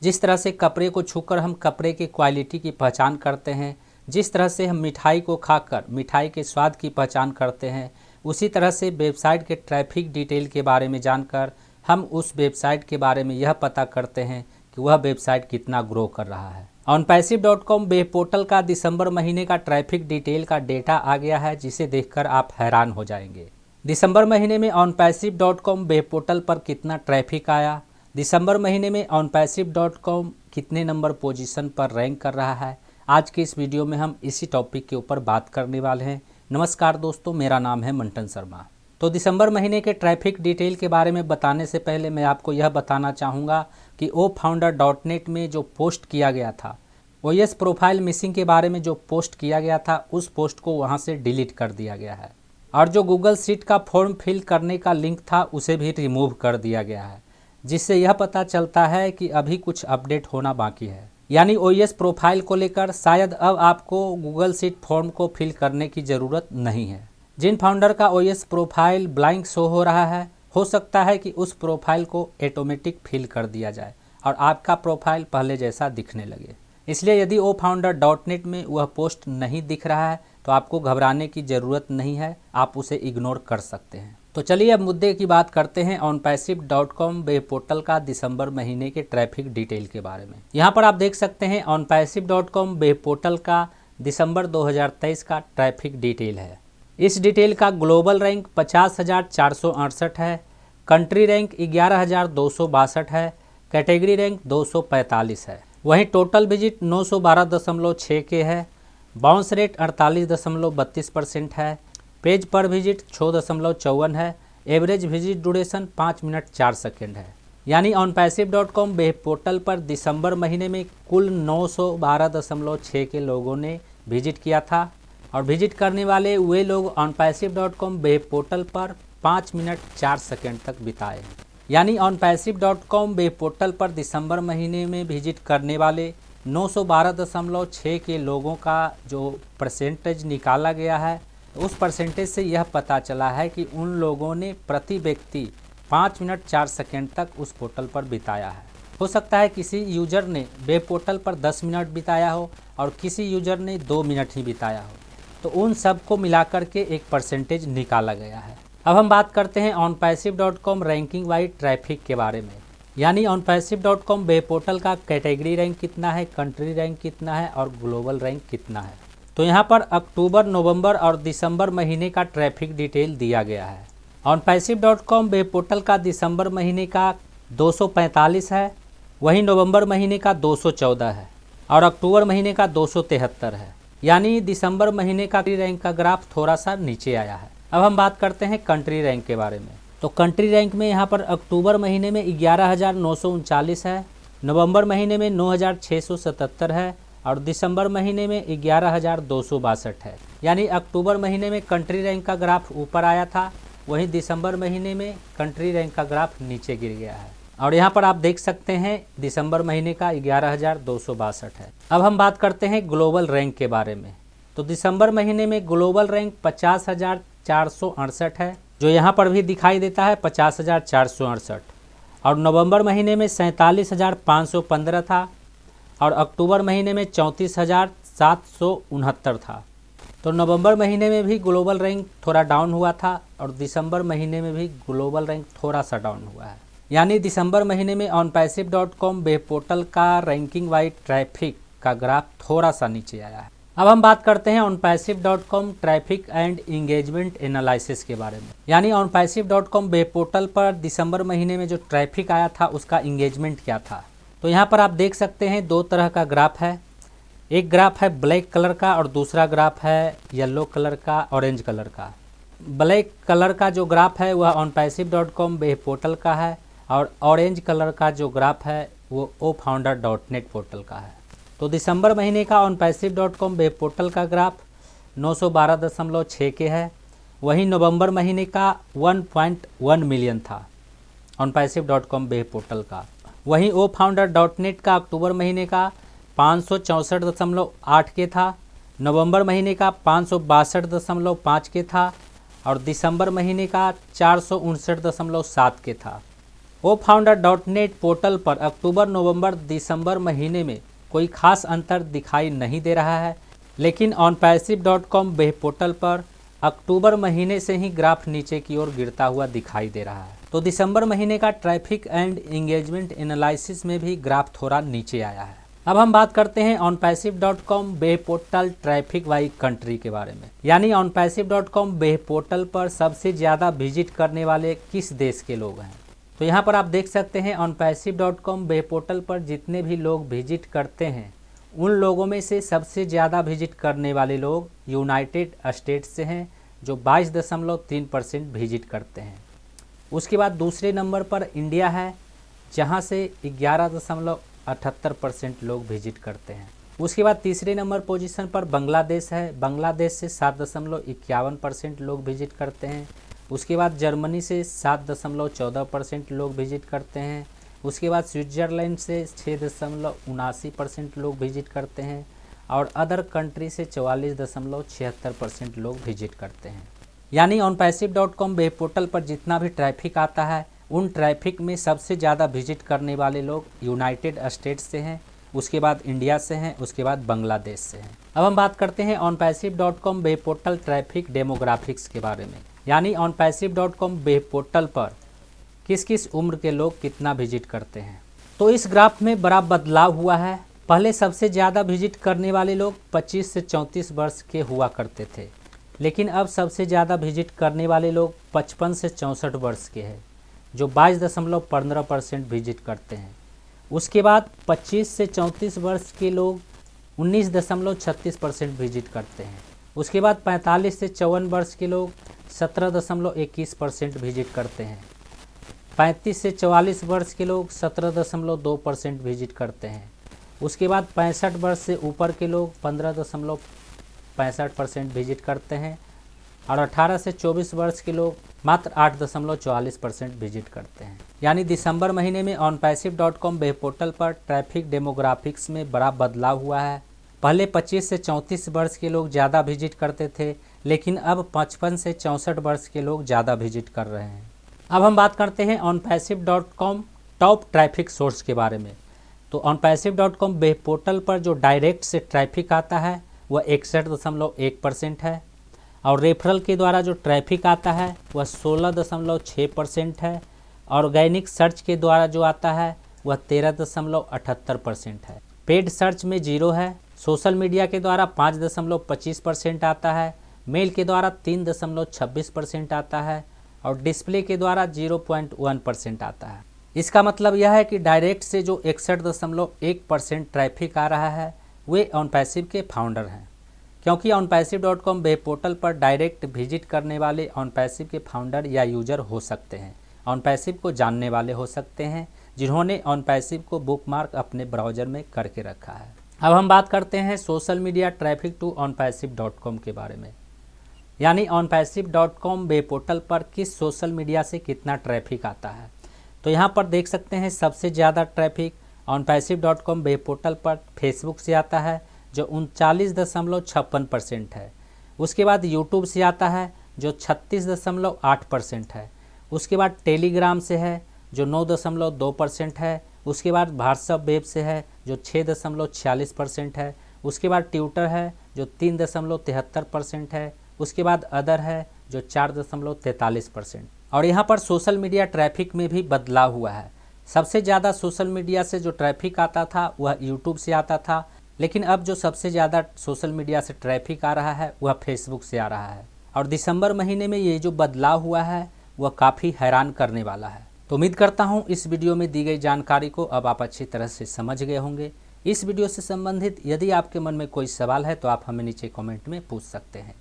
जिस तरह से कपड़े को छूकर हम कपड़े की क्वालिटी की पहचान करते हैं, जिस तरह से हम मिठाई को खाकर मिठाई के स्वाद की पहचान करते हैं, उसी तरह से वेबसाइट के ट्रैफिक डिटेल के बारे में जानकर हम उस वेबसाइट के बारे में यह पता करते हैं कि वह वेबसाइट कितना ग्रो कर रहा है। onpassive.com वेब पोर्टल का दिसंबर महीने का ट्रैफिक डिटेल का डेटा आ गया है, जिसे देखकर आप हैरान हो जाएंगे। दिसंबर महीने में onpassive.com वेब पोर्टल पर कितना ट्रैफिक आया, दिसंबर महीने में onpassive.com कितने नंबर पोजीशन पर रैंक कर रहा है, आज के इस वीडियो में हम इसी टॉपिक के ऊपर बात करने वाले हैं। नमस्कार दोस्तों, मेरा नाम है मंटन शर्मा। तो दिसंबर महीने के ट्रैफिक डिटेल के बारे में बताने से पहले मैं आपको यह बताना चाहूँगा कि ofounder.net में जो पोस्ट किया गया था, OS प्रोफाइल मिसिंग के बारे में जो पोस्ट किया गया था, उस पोस्ट को वहाँ से डिलीट कर दिया गया है। और जो गूगल शीट का फॉर्म फिल करने का लिंक था, उसे भी रिमूव कर दिया गया है, जिससे यह पता चलता है कि अभी कुछ अपडेट होना बाकी है। यानी OS प्रोफाइल को लेकर शायद अब आपको गूगल शीट फॉर्म को फिल करने की ज़रूरत नहीं है। जिन फाउंडर का OS प्रोफाइल ब्लैंक शो हो रहा है, हो सकता है कि उस प्रोफाइल को ऑटोमेटिक फिल कर दिया जाए और आपका प्रोफाइल पहले जैसा दिखने लगे। इसलिए यदि ofounder.net में वह पोस्ट नहीं दिख रहा है तो आपको घबराने की ज़रूरत नहीं है, आप उसे इग्नोर कर सकते हैं। तो चलिए अब मुद्दे की बात करते हैं onpassive.com वेब पोर्टल का दिसंबर महीने के ट्रैफिक डिटेल के बारे में। यहाँ पर आप देख सकते हैं onpassive.com वेब पोर्टल का दिसंबर 2023 का ट्रैफिक डिटेल है। इस डिटेल का ग्लोबल रैंक 50,468 है, कंट्री रैंक 11,262 है, कैटेगरी रैंक 245 है। वहीं टोटल विजिट 912.6 के है, बाउंस रेट 48.32% है, पेज पर विजिट 6.54 है, average visit duration 5 minute 4 second है। यानी onpassive.com वेब पोर्टल पर दिसंबर महीने में कुल 912.6 के लोगों ने विजिट किया था और विजिट करने वाले वे लोग onpassive.com वेब पोर्टल पर 5 मिनट 4 सेकेंड तक बिताए हैं। यानी onpassive.com वेब पोर्टल पर दिसंबर महीने में विजिट करने वाले 912.6 के लोगों का जो परसेंटेज निकाला गया है, उस परसेंटेज से यह पता चला है कि उन लोगों ने प्रति व्यक्ति 5 मिनट 4 सेकेंड तक उस पोर्टल पर बिताया है। हो सकता है किसी यूजर ने वेब पोर्टल पर 10 मिनट बिताया हो और किसी यूजर ने 2 मिनट ही बिताया हो, तो उन सब को मिलाकर के एक परसेंटेज निकाला गया है। अब हम बात करते हैं onpassive.com रैंकिंग वाइज ट्रैफिक के बारे में। यानी onpassive.com वेब पोर्टल का कैटेगरी रैंक कितना है, कंट्री रैंक कितना है और ग्लोबल रैंक कितना है। तो यहाँ पर अक्टूबर, नवंबर और दिसंबर महीने का ट्रैफिक डिटेल दिया गया है। onpassive.com वेब पोर्टल का दिसंबर महीने का 245 है, वहीं नवंबर महीने का 214 है और अक्टूबर महीने का 273 है। यानी दिसंबर महीने का रैंक का ग्राफ थोड़ा सा नीचे आया है। अब हम बात करते हैं कंट्री रैंक के बारे में। तो कंट्री रैंक में यहाँ पर अक्टूबर महीने में 11,939 है, नवंबर महीने में 9,677 है और दिसंबर महीने में 11,262 है। यानी अक्टूबर महीने में कंट्री रैंक का ग्राफ ऊपर आया था, वहीं दिसंबर महीने में कंट्री रैंक का ग्राफ नीचे गिर गया है और यहाँ पर आप देख सकते हैं दिसंबर महीने का 11,262 है। अब हम बात करते हैं ग्लोबल रैंक के बारे में। तो दिसंबर महीने में ग्लोबल रैंक 50,468 है, जो यहाँ पर भी दिखाई देता है 50,468 और नवंबर महीने में 47,515 था और अक्टूबर महीने में 34,769 था। तो नवंबर महीने में भी ग्लोबल रैंक थोड़ा डाउन हुआ था और दिसंबर महीने में भी ग्लोबल रैंक थोड़ा सा डाउन हुआ है। यानी दिसंबर महीने में onpassive.com वेब पोर्टल का रैंकिंग वाइज ट्रैफिक का ग्राफ थोड़ा सा नीचे आया है। अब हम बात करते हैं onpassive.com traffic and engagement analysis के बारे में। यानी onpassive.com वेब पोर्टल पर दिसंबर महीने में जो ट्रैफिक आया था, उसका इंगेजमेंट क्या था। तो यहाँ पर आप देख सकते हैं दो तरह का ग्राफ है। एक ग्राफ है ब्लैक कलर का और दूसरा ग्राफ है येलो कलर का, ऑरेंज कलर का। ब्लैक कलर का जो ग्राफ है वह onpassive.com वेब पोर्टल का है और ऑरेंज कलर का जो ग्राफ है वो ofounder.net पोर्टल का है। तो दिसंबर महीने का onpassive.com वेब पोर्टल का ग्राफ 912.6 के है, वहीं नवंबर महीने का 1.1 मिलियन था onpassive.com वेब पोर्टल का। वहीं ofounder.net का अक्टूबर महीने का 564.8 के था, नवंबर महीने का 562.5 के था और दिसंबर महीने का 459.7 के था। cofounder.net पोर्टल पर अक्टूबर, नवंबर, दिसंबर महीने में कोई खास अंतर दिखाई नहीं दे रहा है, लेकिन onpassive.com वेब पोर्टल पर अक्टूबर महीने से ही ग्राफ नीचे की ओर गिरता हुआ दिखाई दे रहा है। तो दिसंबर महीने का ट्रैफिक एंड एंगेजमेंट एनालिसिस में भी ग्राफ थोड़ा नीचे आया है। अब हम बात करते हैं onpassive.com web portal traffic by country के बारे में। यानी onpassive.com वेब पोर्टल पर सबसे ज़्यादा विजिट करने वाले किस देश के लोग हैं। तो यहाँ पर आप देख सकते हैं onpassive.com वेब पोर्टल पर जितने भी लोग विजिट करते हैं उन लोगों में से सबसे ज़्यादा विजिट करने वाले लोग यूनाइटेड स्टेट्स से हैं, जो 22.3% विजिट करते हैं। उसके बाद दूसरे नंबर पर इंडिया है, जहां से 11.78% लोग विजिट करते हैं। उसके बाद तीसरे नंबर पोजीशन पर बांग्लादेश है, बांग्लादेश से 7.51% लोग विजिट करते हैं। उसके बाद जर्मनी से 7.14% लोग विजिट करते हैं। उसके बाद स्विट्ज़रलैंड से 6.79% लोग विजिट करते हैं और अदर कंट्री से 44.76% लोग विजिट करते हैं। यानी onpassive.com वेब पोर्टल पर जितना भी ट्रैफिक आता है उन ट्रैफिक में सबसे ज़्यादा विजिट करने वाले लोग यूनाइटेड स्टेट्स से हैं, उसके बाद इंडिया से हैं, उसके बाद बांग्लादेश से हैं। अब हम बात करते हैं onpassive.com web portal traffic demographics के बारे में। यानी onpassive.com वेब पोर्टल पर किस किस उम्र के लोग कितना विजिट करते हैं। तो इस ग्राफ में बड़ा बदलाव हुआ है। पहले सबसे ज़्यादा विजिट करने वाले लोग 25 से 34 वर्ष के हुआ करते थे, लेकिन अब सबसे ज़्यादा विजिट करने वाले लोग 55 से 64 वर्ष के हैं, जो 22.15% विजिट करते हैं। उसके बाद 25 से 34 वर्ष के लोग 19.36% विजिट करते हैं। उसके बाद 45 से 54 वर्ष के लोग 17.21% विजिट करते हैं। 35 से 44 वर्ष के लोग 17.2% विजिट करते हैं। उसके बाद 65 वर्ष से ऊपर के लोग 15.65% विजिट करते हैं और 18 से 24 वर्ष के लोग मात्र 8.44% विजिट करते हैं। यानी दिसंबर महीने में onpassive.com वेब पोर्टल पर ट्रैफिक डेमोग्राफिक्स में बड़ा बदलाव हुआ है। पहले 25 से 34 वर्ष के लोग ज़्यादा विजिट करते थे, लेकिन अब 55 से 64 वर्ष के लोग ज़्यादा विजिट कर रहे हैं। अब हम बात करते हैं onpassive.com टॉप ट्रैफिक सोर्स के बारे में। तो onpassive.com वेब पोर्टल पर जो डायरेक्ट से ट्रैफिक आता है वह 61.1% है और रेफरल के द्वारा जो ट्रैफिक आता है वह 16.6% है और ऑर्गेनिक सर्च के द्वारा जो आता है वह 13.78% है। पेड सर्च में 0 है। सोशल मीडिया के द्वारा 5.25% आता है, मेल के द्वारा 3.26% आता है और डिस्प्ले के द्वारा 0.1% आता है। इसका मतलब यह है कि डायरेक्ट से जो 61.1% ट्रैफिक आ रहा है वे onpassive के फाउंडर हैं, क्योंकि onpassive.com वेब पोर्टल पर डायरेक्ट विजिट करने वाले onpassive के फाउंडर या यूजर हो सकते हैं, onpassive को जानने वाले हो सकते हैं, जिन्होंने onpassive को बुकमार्क अपने ब्राउज़र में करके रखा है। अब हम बात करते हैं social media traffic to onpassive.com के बारे में। यानी onpassive.com वेब पोर्टल पर किस सोशल मीडिया से कितना ट्रैफिक आता है। तो यहाँ पर देख सकते हैं सबसे ज़्यादा ट्रैफिक onpassive.com वेब पोर्टल पर फेसबुक से आता है, जो 39.56% है। उसके बाद यूट्यूब से आता है जो 36.8% है। उसके बाद टेलीग्राम से है जो 9.2% है। उसके बाद व्हाट्सएप वेब से है जो 6.46% है। उसके बाद ट्विटर है जो 3.73% है। उसके बाद अदर है जो 4.43%। और यहाँ पर सोशल मीडिया ट्रैफिक में भी बदलाव हुआ है। सबसे ज़्यादा सोशल मीडिया से जो ट्रैफिक आता था वह यूट्यूब से आता था, लेकिन अब जो सबसे ज़्यादा सोशल मीडिया से ट्रैफिक आ रहा है वह फेसबुक से आ रहा है। और दिसंबर महीने में ये जो बदलाव हुआ है वह काफ़ी हैरान करने वाला है। तो उम्मीद करता हूँ इस वीडियो में दी गई जानकारी को अब आप अच्छी तरह से समझ गए होंगे। इस वीडियो से संबंधित यदि आपके मन में कोई सवाल है तो आप हमें नीचे कमेंट में पूछ सकते हैं।